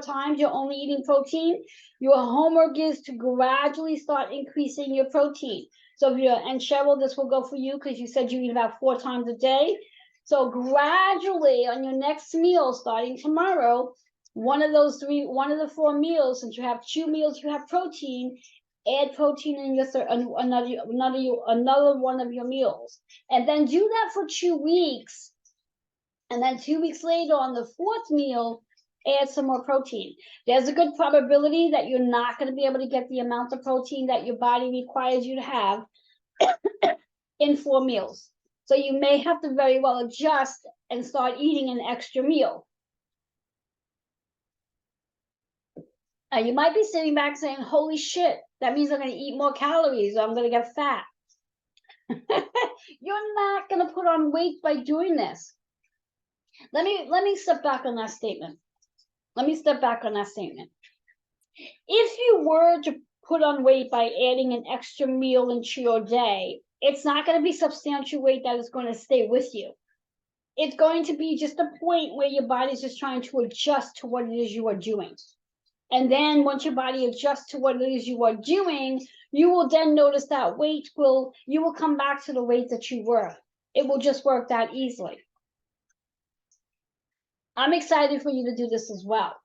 times you're only eating protein, your homework is to gradually start increasing your protein. So if you're, and Cheryl, this will go for you because you said you eat about 4 times a day. So gradually on your next meal, starting tomorrow, one of the 4 meals, since you have 2 meals, you have protein, add protein in your another one of your meals. And then do that for 2 weeks. And then 2 weeks later on the 4th meal, add some more protein. There's a good probability that you're not going to be able to get the amount of protein that your body requires you to have in 4 meals. So you may have to very well adjust and start eating an extra meal. And you might be sitting back saying, holy shit, that means I'm going to eat more calories, or I'm going to get fat. You're not going to put on weight by doing this. Let me step back on that statement. If you were to put on weight by adding an extra meal into your day, it's not going to be substantial weight that is going to stay with you. It's going to be just a point where your body's just trying to adjust to what it is you are doing. And then once your body adjusts to what it is you are doing, you will then notice that you will come back to the weight that you were. It will just work that easily. I'm excited for you to do this as well.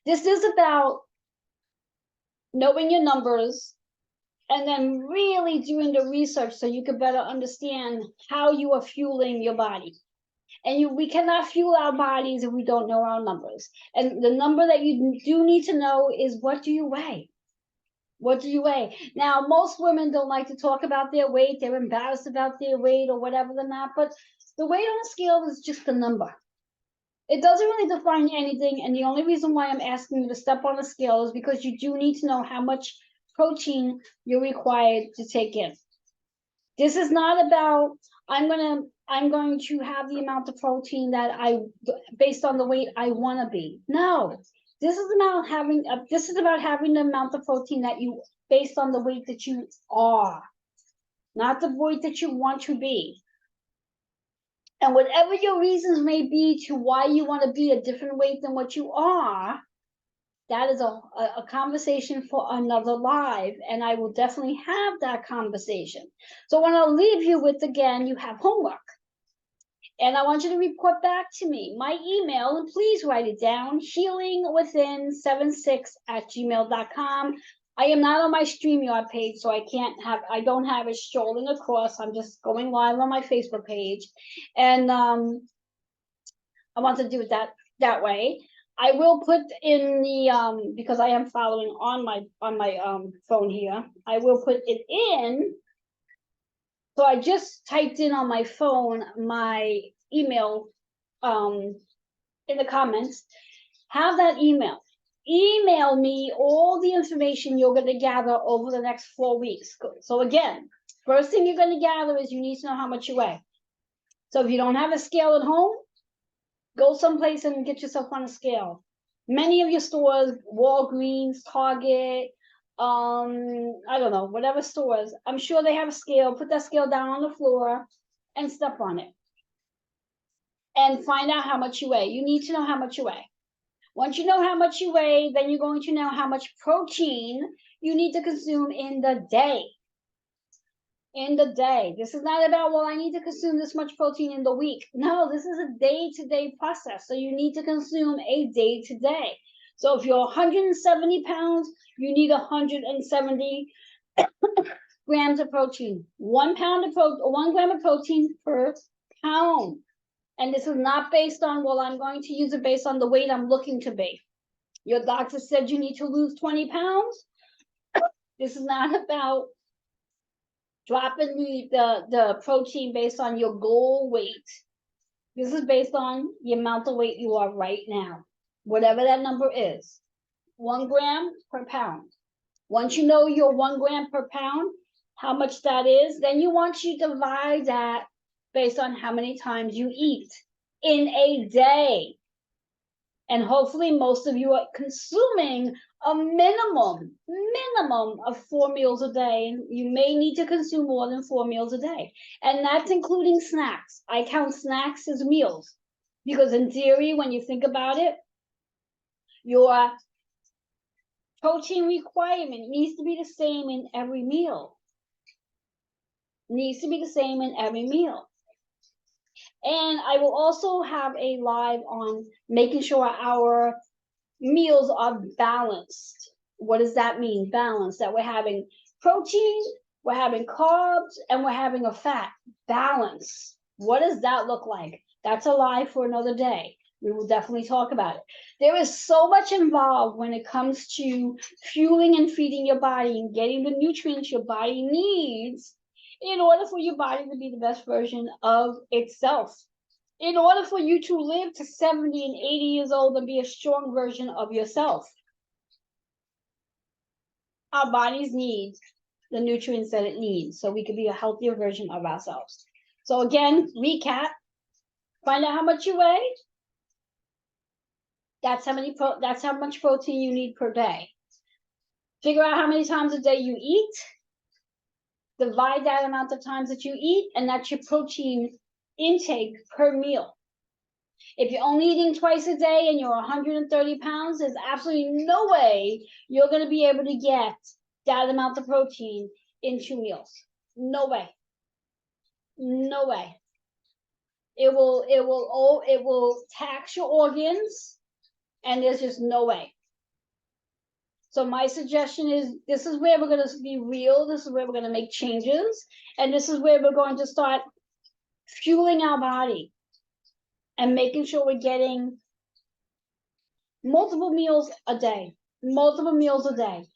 This is about knowing your numbers and then really doing the research so you can better understand how you are fueling your body. And we cannot fuel our bodies if we don't know our numbers. And the number that you do need to know is, what do you weigh? What do you weigh? Now, most women don't like to talk about their weight. They're embarrassed about their weight or whatever than that. But the weight on the scale is just a number. It doesn't really define anything. And the only reason why I'm asking you to step on the scale is because you do need to know how much protein you're required to take in. This is not about, I'm going to have the amount of protein that based on the weight I want to be. No, this is about having the amount of protein that you, based on the weight that you are, not the weight that you want to be. And whatever your reasons may be to why you want to be a different weight than what you are, that is a conversation for another live, and I will definitely have that conversation. So when I'll leave you with, again, you have homework. And I want you to report back to me. My email, and please write it down, healingwithin76@gmail.com. I am not on my StreamYard page, so I don't have it strolling across. I'm just going live on my Facebook page. And I want to do it that way. I will put in the because I am following on my phone here. I will put it in. So I just typed in on my phone my email in the comments. Have that email. Email me all the information you're going to gather over the next 4 weeks. So again, first thing you're going to gather is you need to know how much you weigh. So if you don't have a scale at home, go someplace and get yourself on a scale. Many of your stores, Walgreens, Target, I don't know, whatever stores, I'm sure they have a scale. Put that scale down on the floor and step on it. And find out how much you weigh. You need to know how much you weigh. Once you know how much you weigh, then you're going to know how much protein you need to consume in the day. This is not about, well, I need to consume this much protein in the week. No, this is a day-to-day process. So you need to consume a day-to-day. So if you're 170 pounds, you need 170 grams of protein. 1 gram of protein per pound. And this is not based on, well, I'm going to use it based on the weight I'm looking to be. Your doctor said you need to lose 20 pounds. This is not about dropping the protein based on your goal weight. This is based on the amount of weight you are right now, whatever that number is. 1 gram per pound. Once you know your 1 gram per pound, how much that is, then you want to divide that based on how many times you eat in a day. And hopefully most of you are consuming a minimum of 4 meals a day. You may need to consume more than 4 meals a day. And that's including snacks. I count snacks as meals. Because in theory, when you think about it, your protein requirement needs to be the same in every meal. Needs to be the same in every meal. And I will also have a live on making sure our meals are balanced. What does that mean? Balanced, that we're having protein, we're having carbs, and we're having a fat. Balance. What does that look like? That's a live for another day. We will definitely talk about it. There is so much involved when it comes to fueling and feeding your body and getting the nutrients your body needs in order for your body to be the best version of itself. In order for you to live to 70 and 80 years old and be a strong version of yourself. Our bodies need the nutrients that it needs so we can be a healthier version of ourselves. So again, recap, find out how much you weigh. That's how much protein you need per day. Figure out how many times a day you eat. Divide that amount of times that you eat, and that's your protein intake per meal. If you're only eating twice a day and you're 130 pounds, there's absolutely no way you're going to be able to get that amount of protein in 2 meals. No way. No way. It will tax your organs, and there's just no way. So my suggestion is, this is where we're going to be real. This is where we're going to make changes. And this is where we're going to start fueling our body and making sure we're getting multiple meals a day. Multiple meals a day.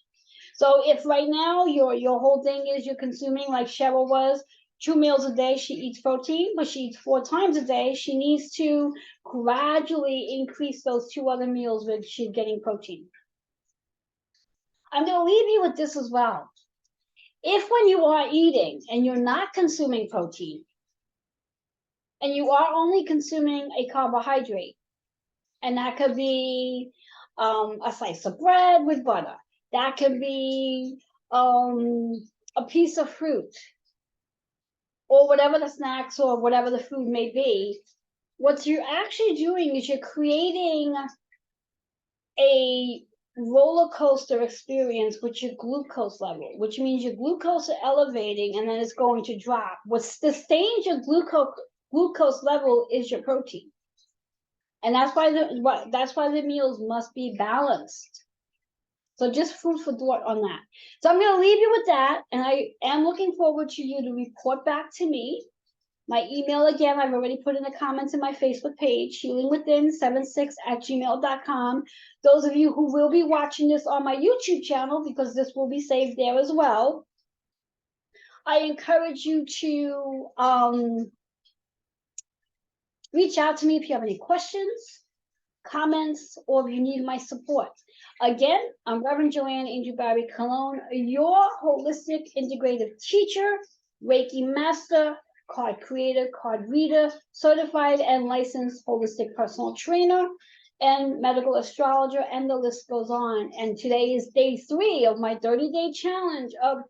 So if right now your whole thing is you're consuming, like Cheryl was, 2 meals a day, she eats protein, but she eats 4 times a day, she needs to gradually increase those 2 other meals where she's getting protein. I'm going to leave you with this as well. If when you are eating and you're not consuming protein, and you are only consuming a carbohydrate, and that could be a slice of bread with butter, that could be a piece of fruit, or whatever the snacks or whatever the food may be, what you're actually doing is you're creating a roller coaster experience with your glucose level, which means your glucose is elevating and then it's going to drop. What sustains your glucose level is your protein. And that's why the meals must be balanced. So just food for thought on that. So I'm going to leave you with that, and I am looking forward to you to report back to me. My email, again, I've already put in the comments in my Facebook page, healingwithin76@gmail.com. Those of you who will be watching this on my YouTube channel, because this will be saved there as well, I encourage you to reach out to me if you have any questions, comments, or if you need my support. Again, I'm Reverend Joanne Angel Barry Cologne, your holistic integrative teacher, Reiki master, card creator, card reader, certified and licensed holistic personal trainer, and medical astrologer, and the list goes on. And today is day 3 of my 30-day challenge of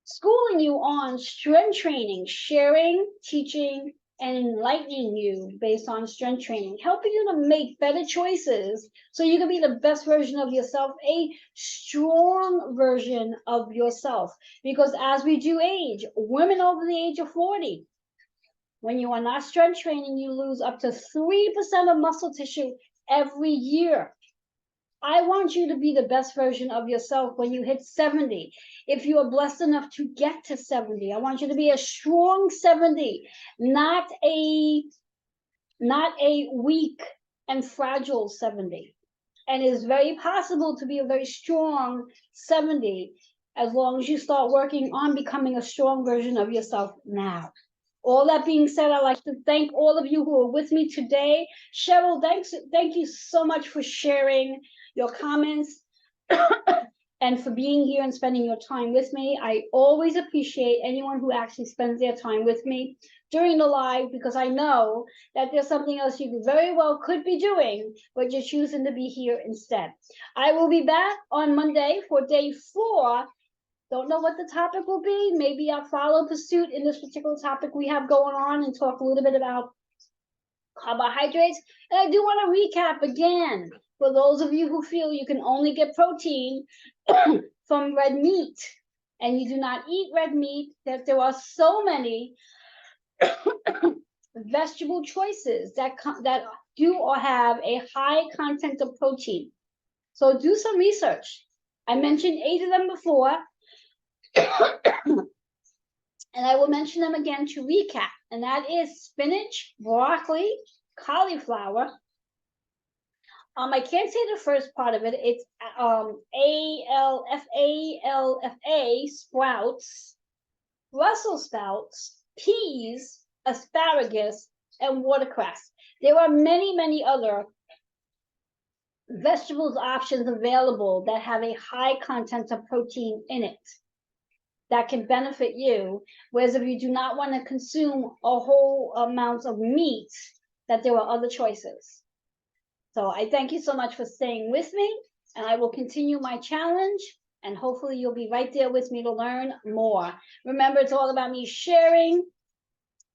schooling you on strength training, sharing, teaching, and enlightening you based on strength training, helping you to make better choices so you can be the best version of yourself, a strong version of yourself. Because as we do age, women over the age of 40, when you are not strength training, you lose up to 3% of muscle tissue every year. I want you to be the best version of yourself when you hit 70. If you are blessed enough to get to 70, I want you to be a strong 70, not a weak and fragile 70. And it is very possible to be a very strong 70 as long as you start working on becoming a strong version of yourself now. All that being said, I'd like to thank all of you who are with me today. Cheryl, thank you so much for sharing your comments and for being here and spending your time with me. I always appreciate anyone who actually spends their time with me during the live, because I know that there's something else you very well could be doing, but you're choosing to be here instead. I will be back on Monday for day 4. Don't know what the topic will be. Maybe I'll follow the suit in this particular topic we have going on and talk a little bit about carbohydrates. And I do want to recap again for those of you who feel you can only get protein from red meat and you do not eat red meat, that there are so many vegetable choices that do or have a high content of protein. So do some research. I mentioned 8 of them before, and I will mention them again to recap. And that is spinach, broccoli, cauliflower. I can't say the first part of it. It's alfalfa, sprouts, Brussels sprouts, peas, asparagus, and watercress. There are many, many other vegetables options available that have a high content of protein in it that can benefit you. Whereas if you do not want to consume a whole amount of meat, that there are other choices. So I thank you so much for staying with me, and I will continue my challenge, and hopefully you'll be right there with me to learn more. Remember, it's all about me sharing,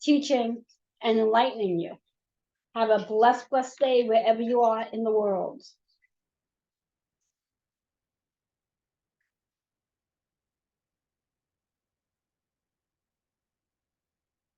teaching, and enlightening you. Have a blessed day wherever you are in the world.